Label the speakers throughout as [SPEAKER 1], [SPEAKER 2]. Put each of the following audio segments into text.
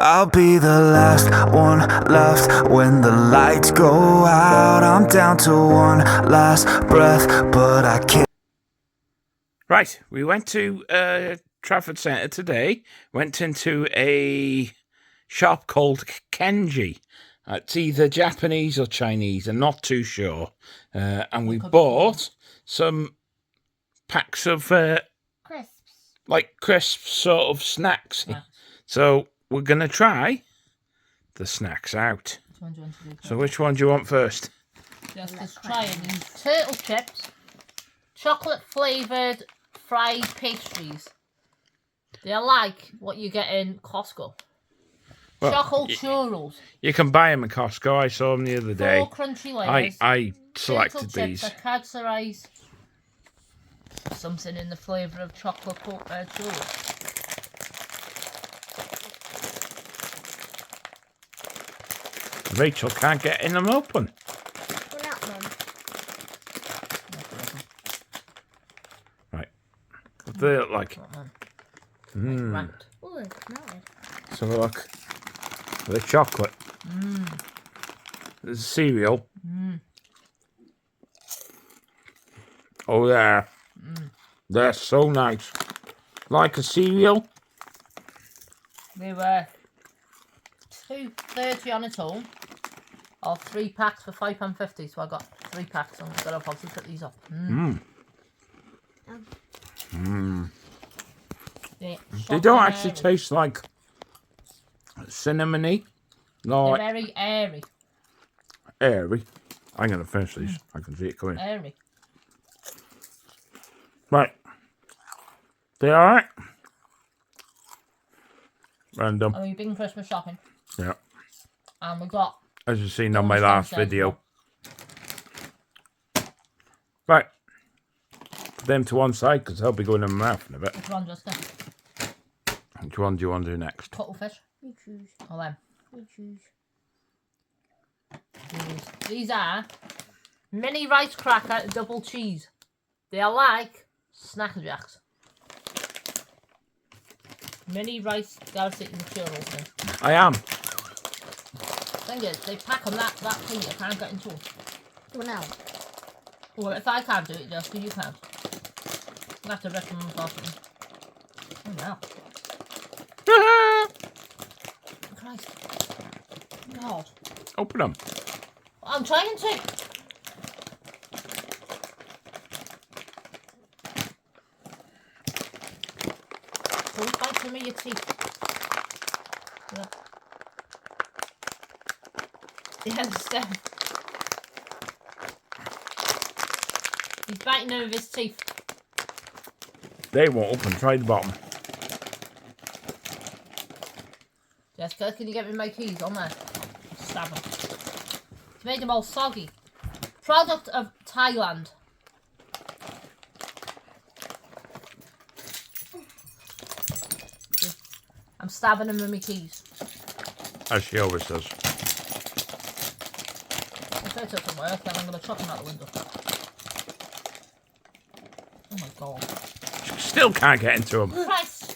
[SPEAKER 1] I'll be the last one left when the lights go out. I'm down to one last breath, but I can't.
[SPEAKER 2] Right, we went to Trafford Centre today. Went into a shop called Kenji. It's either Japanese or Chinese. I'm not too sure. And we bought some packs of
[SPEAKER 3] Crisps.
[SPEAKER 2] like crisp sort of snacks. So we're going to try the snacks out.
[SPEAKER 3] Which one do you want to do?
[SPEAKER 2] So which one do you want first?
[SPEAKER 3] Just trying these turtle chips, chocolate flavoured fried pastries. They're like what you get in Costco.
[SPEAKER 2] Well,
[SPEAKER 3] Chocolate churros.
[SPEAKER 2] You can buy them at Costco. I saw them the other day.
[SPEAKER 3] 4 crunchy layers.
[SPEAKER 2] I selected
[SPEAKER 3] turtle
[SPEAKER 2] these.
[SPEAKER 3] Chips are caramalised. Something in the flavour of chocolate churros.
[SPEAKER 2] Rachel can't get in them open.
[SPEAKER 4] Well, that one.
[SPEAKER 2] Right. What do they look like?
[SPEAKER 3] Wrapped.
[SPEAKER 4] Oh, it's melted.
[SPEAKER 2] Let's have a look. The chocolate. There's cereal. Oh, yeah. They're so nice. Like a cereal.
[SPEAKER 3] They were $2.30 on its own, or 3 packs for £5.50. So I got 3 packs, and I'm gonna obviously put these up.
[SPEAKER 2] They don't actually taste like cinnamony. No,
[SPEAKER 3] They're very airy.
[SPEAKER 2] airy. I'm going to finish these. I can see it coming.
[SPEAKER 3] Airy.
[SPEAKER 2] Right. They alright? Random.
[SPEAKER 3] And we've been Christmas shopping,
[SPEAKER 2] Yeah.
[SPEAKER 3] and we got.
[SPEAKER 2] As you've seen on my
[SPEAKER 3] Almost
[SPEAKER 2] last
[SPEAKER 3] downstairs,
[SPEAKER 2] video. Right. Put them to one side because they'll be going in my mouth in a bit.
[SPEAKER 3] Which one, Jessica?
[SPEAKER 2] Which one do you want to do next?
[SPEAKER 3] Cuttlefish.
[SPEAKER 4] You choose.
[SPEAKER 3] Or them.
[SPEAKER 4] You choose.
[SPEAKER 3] These are mini rice cracker double cheese. They are like Snacker Jacks. Mini rice. Gotta sit in the churros thing.
[SPEAKER 2] I am.
[SPEAKER 3] Thing is, they pack on that thing. You can't get into them.
[SPEAKER 4] Well, now.
[SPEAKER 3] Well, if I can't do it, Jessica, you can't. You have to rip them off. Oh no. Christ. God.
[SPEAKER 2] Open them.
[SPEAKER 3] I'm trying to. Don't bite some of your teeth. Yeah, Steph. He's biting over his teeth.
[SPEAKER 2] They won't open. Try the bottom.
[SPEAKER 3] Jessica, can you get me my keys on there? Stab them. It's made them all soggy. Product of Thailand. I'm stabbing them with my keys.
[SPEAKER 2] As she always does.
[SPEAKER 3] If it doesn't work, then I'm going to chuck them out the window. Oh my god.
[SPEAKER 2] Still can't get into them.
[SPEAKER 3] Christ!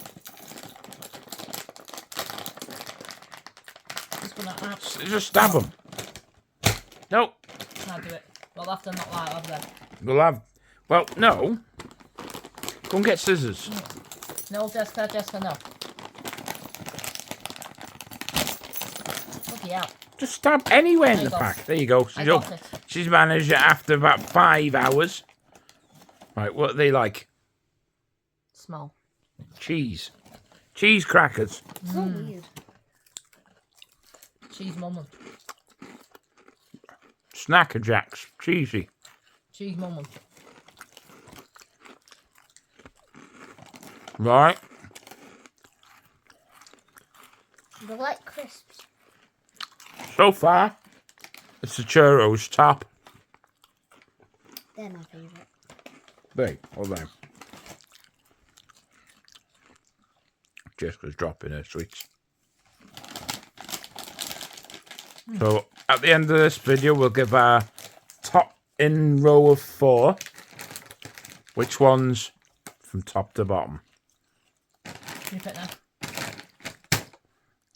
[SPEAKER 3] Just gonna
[SPEAKER 2] Just stab them. No.
[SPEAKER 3] Can't do it. We'll have to not lie over there.
[SPEAKER 2] We'll have... Well, no. Go and get scissors.
[SPEAKER 3] No, Jessica, no. Look out.
[SPEAKER 2] Just stab anywhere in
[SPEAKER 3] There
[SPEAKER 2] the
[SPEAKER 3] you go.
[SPEAKER 2] pack. There you go.
[SPEAKER 3] I got it.
[SPEAKER 2] She's managed it after about 5 hours. Right, what are they like?
[SPEAKER 3] Small.
[SPEAKER 2] Cheese. Cheese crackers.
[SPEAKER 4] So weird.
[SPEAKER 3] Cheese mummin.
[SPEAKER 2] Snacker Jacks. Cheesy.
[SPEAKER 3] Cheese mummin.
[SPEAKER 2] Right.
[SPEAKER 4] They like crisps.
[SPEAKER 2] So far, it's the churros top.
[SPEAKER 4] They're my favourite.
[SPEAKER 2] Hey, hold on. Jessica's dropping her sweets. So, at the end of this video, we'll give our top in row of 4. Which ones from top to bottom?
[SPEAKER 3] Can you put that?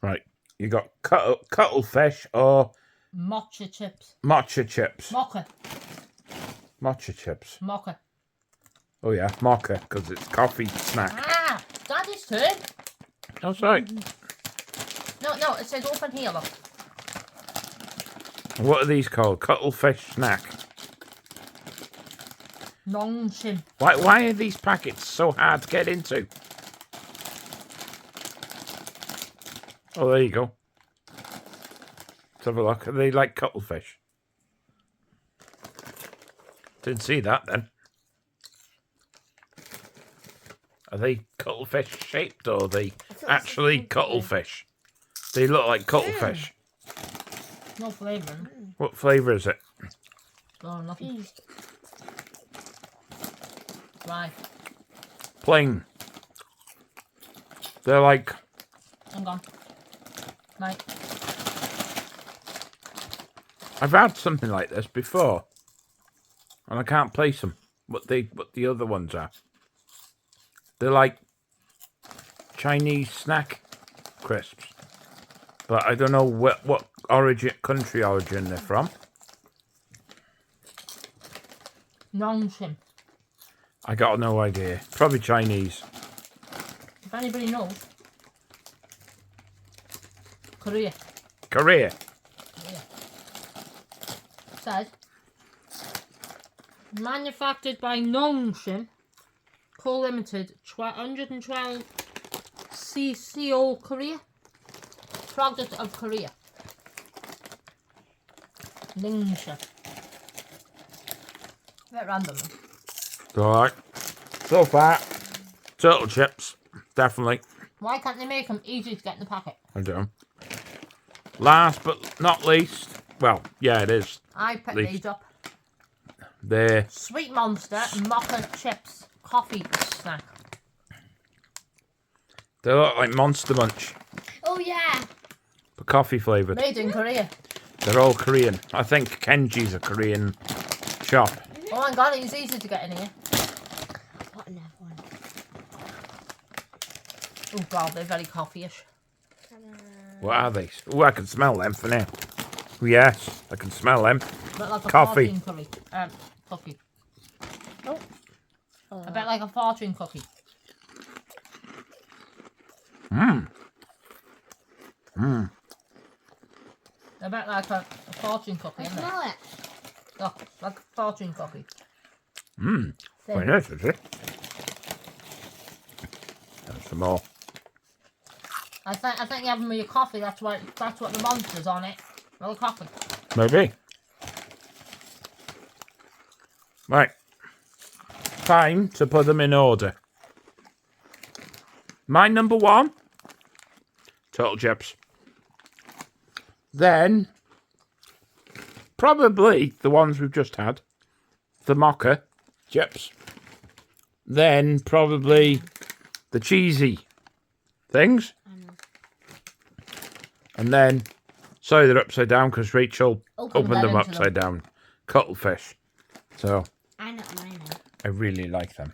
[SPEAKER 2] Right. You got cuttlefish or
[SPEAKER 3] Mocha chips.
[SPEAKER 2] matcha chips.
[SPEAKER 3] Mocha.
[SPEAKER 2] Chips.
[SPEAKER 3] Mocha.
[SPEAKER 2] Oh yeah, mocha, because it's coffee snack.
[SPEAKER 3] Ah, Daddy's turn.
[SPEAKER 2] That's right.
[SPEAKER 3] No, it says open here, look.
[SPEAKER 2] What are these called? Cuttlefish snack.
[SPEAKER 3] Nongshim.
[SPEAKER 2] Why are these packets so hard to get into? Oh, there you go. Let's have a look. Are they like cuttlefish? Didn't see that then. Are they cuttlefish shaped or are they actually cuttlefish? They look like cuttlefish.
[SPEAKER 3] No flavour.
[SPEAKER 2] What flavour is it?
[SPEAKER 3] Oh, nothing. Right.
[SPEAKER 2] Plain. They're like...
[SPEAKER 3] I'm gone. Right.
[SPEAKER 2] I've had something like this before. And I can't place them. What the other ones are. They're like Chinese snack crisps. But I don't know what country origin they're from.
[SPEAKER 3] Nongshim.
[SPEAKER 2] I got no idea. Probably Chinese.
[SPEAKER 3] If anybody knows. Korea.
[SPEAKER 2] Korea.
[SPEAKER 3] Says, manufactured by Nongshim Co Limited, 112 CCO Korea. Product of Korea. Ningxia. A bit random.
[SPEAKER 2] Alright. So far, turtle chips. Definitely.
[SPEAKER 3] Why can't they make them easy to get in the packet?
[SPEAKER 2] I do. Last but not least, well, yeah, it is.
[SPEAKER 3] I picked
[SPEAKER 2] Least.
[SPEAKER 3] these up.
[SPEAKER 2] They're
[SPEAKER 3] Sweet Monster Mocha Chips Coffee Snack.
[SPEAKER 2] they look like Monster Munch,
[SPEAKER 4] Oh yeah.
[SPEAKER 2] but coffee flavoured.
[SPEAKER 3] Made in Korea.
[SPEAKER 2] They're all Korean. I think Kenji's a Korean shop.
[SPEAKER 3] Oh my god, it's easy to get in here.
[SPEAKER 4] What another one?
[SPEAKER 3] Oh god, they're very coffee-ish.
[SPEAKER 2] What are these? Oh, I can smell them for now. Oh, yes, I can smell them.
[SPEAKER 3] But like a
[SPEAKER 2] Coffee.
[SPEAKER 3] fortune cookie. Cookie.
[SPEAKER 4] Oh.
[SPEAKER 3] A bit like a fortune cookie. A bit like a fortune cookie,
[SPEAKER 4] I
[SPEAKER 3] isn't it?
[SPEAKER 4] smell it.
[SPEAKER 3] Look, like a fortune cookie.
[SPEAKER 2] Very nice, is it? There's some more.
[SPEAKER 3] I think you have them with your coffee. That's what the monster's on it. Well, coffee.
[SPEAKER 2] Maybe. Right. Time to put them in order. My number one, turtle chips. Then, probably the ones we've just had, the mocha chips. Then, probably the cheesy things. And then, sorry they're upside down because Rachel
[SPEAKER 3] Opened
[SPEAKER 2] opened them
[SPEAKER 3] into
[SPEAKER 2] upside down. Cuttlefish. So,
[SPEAKER 4] I know what mine are.
[SPEAKER 2] I really like them.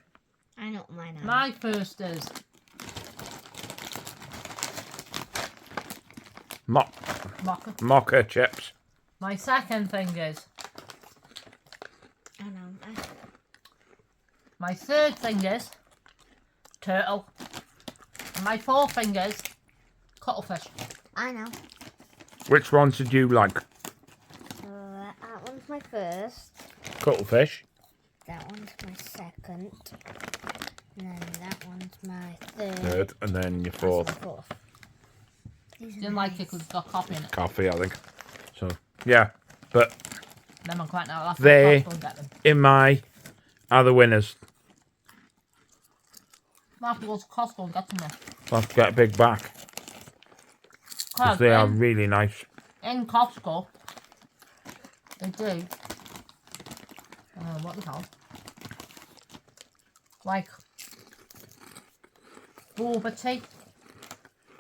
[SPEAKER 4] I know what mine are.
[SPEAKER 3] My first is mocha.
[SPEAKER 2] Mocha chips.
[SPEAKER 3] My second thing is.
[SPEAKER 4] I know.
[SPEAKER 3] My third thing is turtle. And my fourth thing is cuttlefish.
[SPEAKER 4] I know.
[SPEAKER 2] Which ones did you like?
[SPEAKER 4] That one's my first.
[SPEAKER 2] Cuttlefish.
[SPEAKER 4] That one's my second. And then that one's my third.
[SPEAKER 2] Third. And then your
[SPEAKER 4] That's
[SPEAKER 2] fourth.
[SPEAKER 4] my fourth. These are
[SPEAKER 3] Didn't like it
[SPEAKER 4] nice.
[SPEAKER 3] because it's got coffee in it.
[SPEAKER 2] Coffee, I think. So, yeah. But
[SPEAKER 3] Then I'm quite now. I'll have to
[SPEAKER 2] They-
[SPEAKER 3] go and get them.
[SPEAKER 2] in my are the winners.
[SPEAKER 3] I'll have to go to Costco and get them then.
[SPEAKER 2] I'll have to get a big bag. Because they are really nice.
[SPEAKER 3] In Costco, they do. What they call? Like boba tea,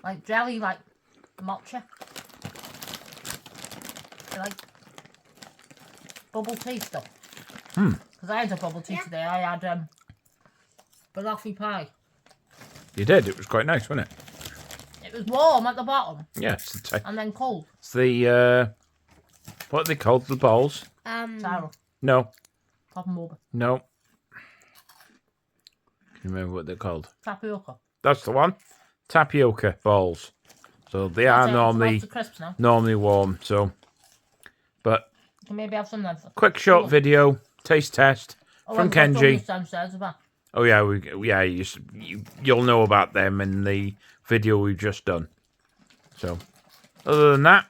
[SPEAKER 3] like jelly, like matcha. They're like bubble tea stuff. Because I had a bubble tea today. I had banoffee pie.
[SPEAKER 2] You did. It was quite nice, wasn't it?
[SPEAKER 3] It It was warm at the bottom
[SPEAKER 2] Yeah, it's
[SPEAKER 3] and then cold.
[SPEAKER 2] what are they called? The balls?
[SPEAKER 3] Taro.
[SPEAKER 2] No.
[SPEAKER 3] Pop 'em over.
[SPEAKER 2] No. Can you remember what they're called?
[SPEAKER 3] Tapioca.
[SPEAKER 2] That's the one. Tapioca balls. So they
[SPEAKER 3] That's
[SPEAKER 2] are
[SPEAKER 3] it,
[SPEAKER 2] normally
[SPEAKER 3] it's crisps now.
[SPEAKER 2] warm. So, but
[SPEAKER 3] You can maybe have some then.
[SPEAKER 2] quick short video taste test from Kenji.
[SPEAKER 3] Downstairs as well.
[SPEAKER 2] Oh yeah, you'll know about them in the video we've just done. So, other than that,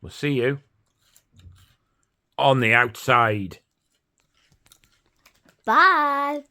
[SPEAKER 2] we'll see you on the outside.
[SPEAKER 4] Bye.